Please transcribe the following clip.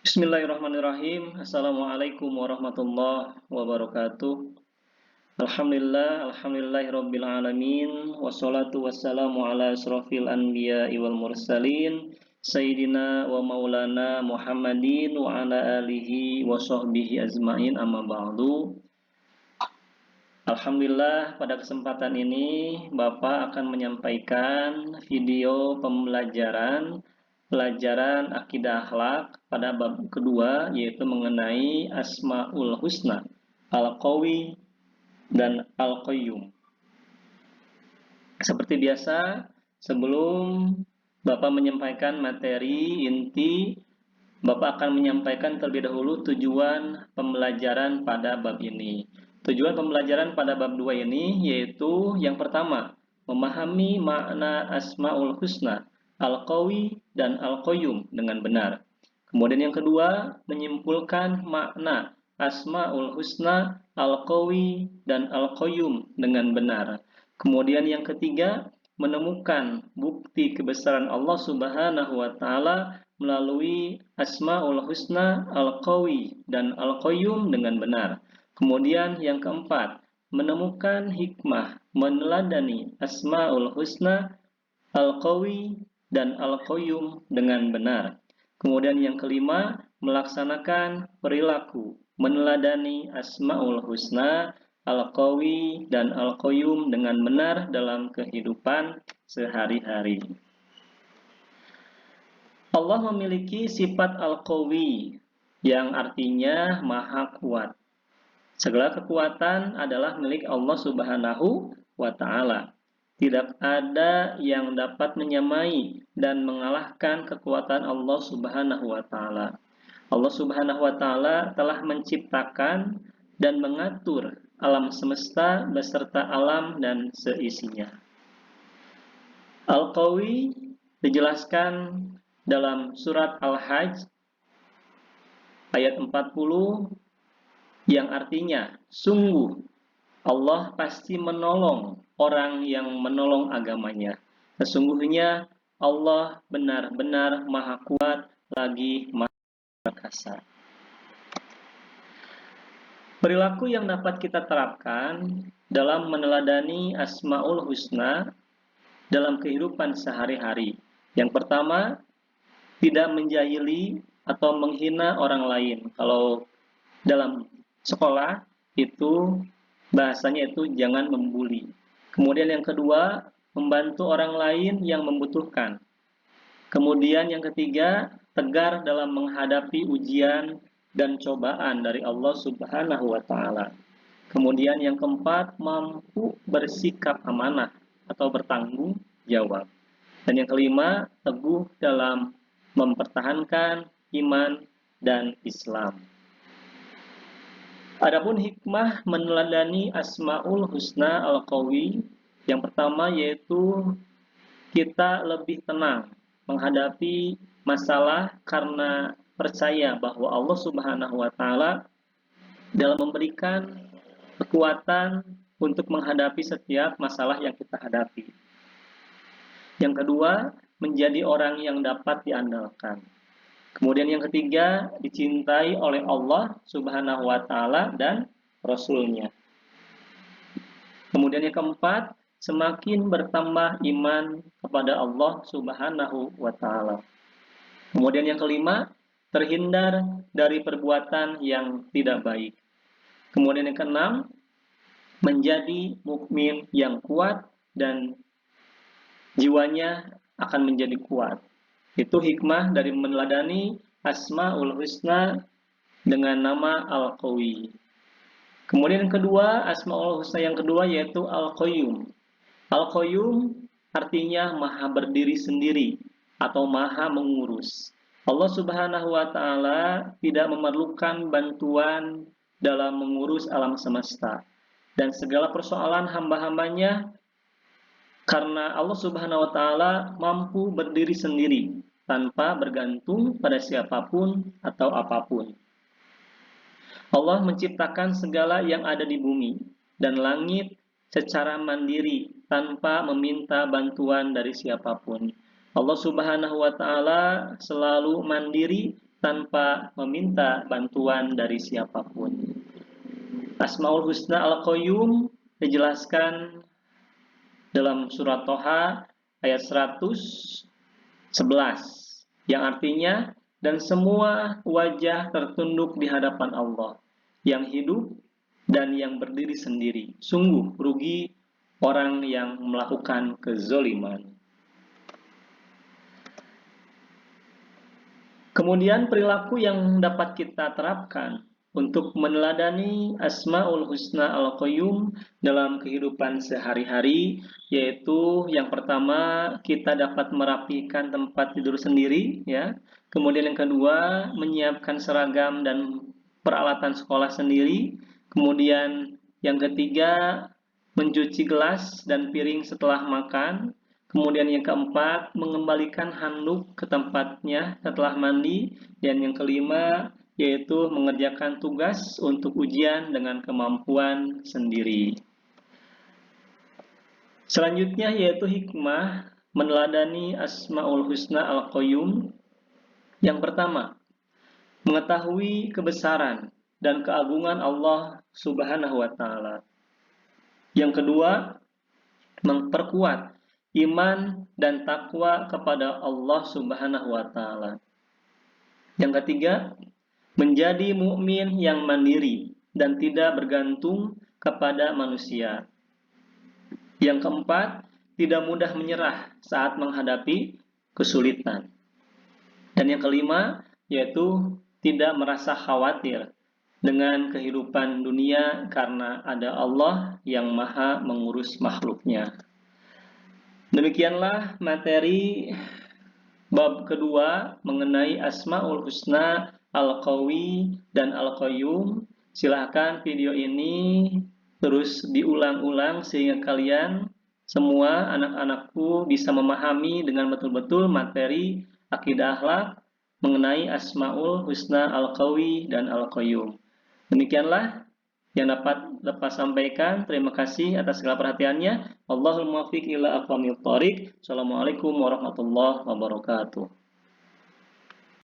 Bismillahirrahmanirrahim. Assalamualaikum warahmatullahi wabarakatuh. Alhamdulillahirabbil alamin. Wassalatu wassalamu ala asrofil anbiya'i wal mursalin Sayyidina wa maulana Muhammadin wa ala alihi wa sahbihi azmain, amma ba'du. Alhamdulillah, pada kesempatan ini Bapak akan menyampaikan video pelajaran akidah akhlak pada bab kedua, yaitu mengenai Asmaul Husna, Al-Qawi dan Al-Qayyum. Seperti biasa, sebelum Bapak menyampaikan materi inti, Bapak akan menyampaikan terlebih dahulu tujuan pembelajaran pada bab ini. Tujuan pembelajaran pada bab 2 ini yaitu yang pertama, memahami makna Asmaul Husna, Al-Qawi dan Al-Qayyum dengan benar. Kemudian yang kedua, menyimpulkan makna Asmaul Husna, Al-Qawi dan Al-Qayyum dengan benar. Kemudian yang ketiga, menemukan bukti kebesaran Allah Subhanahu wa taala melalui Asmaul Husna, Al-Qawi dan Al-Qayyum dengan benar. Kemudian yang keempat, menemukan hikmah meneladani Asmaul Husna, Al-Qawi dan Al-Qayyum dengan benar. Kemudian yang kelima, melaksanakan perilaku meneladani Asmaul Husna, Al-Qawi dan Al-Qayyum dengan benar dalam kehidupan sehari-hari. Allah memiliki sifat Al-Qawi yang artinya maha kuat. Segala kekuatan adalah milik Allah Subhanahu wa taala. Tidak ada yang dapat menyamai dan mengalahkan kekuatan Allah Subhanahu wa taala. Allah Subhanahu wa taala telah menciptakan dan mengatur alam semesta beserta alam dan seisinya. Al-Qawi dijelaskan dalam surat Al-Hajj ayat 40 yang artinya, sungguh Allah pasti menolong orang yang menolong agamanya. Sesungguhnya Allah benar-benar maha kuat lagi maha perkasa. Perilaku yang dapat kita terapkan dalam meneladani Asmaul Husna dalam kehidupan sehari-hari. Yang pertama, tidak menjahili atau menghina orang lain. Kalau dalam sekolah itu bahasanya itu jangan membuli. Kemudian yang kedua, membantu orang lain yang membutuhkan. Kemudian yang ketiga, tegar dalam menghadapi ujian dan cobaan dari Allah Subhanahu wa taala. Kemudian yang keempat, mampu bersikap amanah atau bertanggung jawab. Dan yang kelima, teguh dalam mempertahankan iman dan Islam. Adapun hikmah meneladani Asmaul Husna Al-Qawi, yang pertama yaitu kita lebih tenang menghadapi masalah karena percaya bahwa Allah Subhanahu wa taala dalam memberikan kekuatan untuk menghadapi setiap masalah yang kita hadapi. Yang kedua, menjadi orang yang dapat diandalkan. Kemudian yang ketiga, dicintai oleh Allah Subhanahu wa taala dan Rasul-Nya. Kemudian yang keempat, semakin bertambah iman kepada Allah Subhanahu wa taala. Kemudian yang kelima, terhindar dari perbuatan yang tidak baik. Kemudian yang keenam, menjadi mukmin yang kuat dan jiwanya akan menjadi kuat. Itu hikmah dari meneladani Asmaul Husna dengan nama Al-Qawi. Kemudian yang kedua, Asmaul Husna yang kedua yaitu Al-Qayyum. Al-Qayyum artinya maha berdiri sendiri atau maha mengurus. Allah Subhanahu wa taala tidak memerlukan bantuan dalam mengurus alam semesta. Dan segala persoalan hamba-hambanya karena Allah Subhanahu wa taala mampu berdiri sendiri tanpa bergantung pada siapapun atau apapun. Allah menciptakan segala yang ada di bumi dan langit secara mandiri tanpa meminta bantuan dari siapapun. Allah Subhanahu wa taala selalu mandiri tanpa meminta bantuan dari siapapun. Asmaul Husna Al-Qayyum dijelaskan dalam surat Toha ayat 111 yang artinya, dan semua wajah tertunduk di hadapan Allah yang hidup dan yang berdiri sendiri. Sungguh rugi orang yang melakukan kezoliman. Kemudian perilaku yang dapat kita terapkan untuk meneladani Asmaul Husna Al-Qayyum dalam kehidupan sehari-hari, yaitu yang pertama kita dapat merapikan tempat tidur sendiri, ya. Kemudian yang kedua menyiapkan seragam dan peralatan sekolah sendiri. Kemudian yang ketiga mencuci gelas dan piring setelah makan. Kemudian yang keempat, mengembalikan handuk ke tempatnya setelah mandi. Dan yang kelima, yaitu mengerjakan tugas untuk ujian dengan kemampuan sendiri. Selanjutnya yaitu hikmah meneladani Asmaul Husna Al-Qayyum. Yang pertama, mengetahui kebesaran dan keagungan Allah Subhanahu wa Ta'ala. Yang kedua, memperkuat iman dan takwa kepada Allah Subhanahu wa Ta'ala. Yang ketiga, menjadi mukmin yang mandiri dan tidak bergantung kepada manusia. Yang keempat, tidak mudah menyerah saat menghadapi kesulitan. Dan yang kelima, yaitu tidak merasa khawatir dengan kehidupan dunia karena ada Allah yang maha mengurus makhluknya. Demikianlah materi bab kedua mengenai Asmaul Husna Al-Qawi dan Al-Qayyum. Silahkan video ini terus diulang-ulang sehingga kalian semua anak-anakku bisa memahami dengan betul-betul materi akidah akhlak mengenai Asmaul Husna Al-Qawi dan Al-Qayyum. Demikianlah yang dapat sampaikan. Terima kasih atas segala perhatiannya. Allahul muwaffiq ila aqwamit thoriq. Assalamualaikum warahmatullahi wabarakatuh.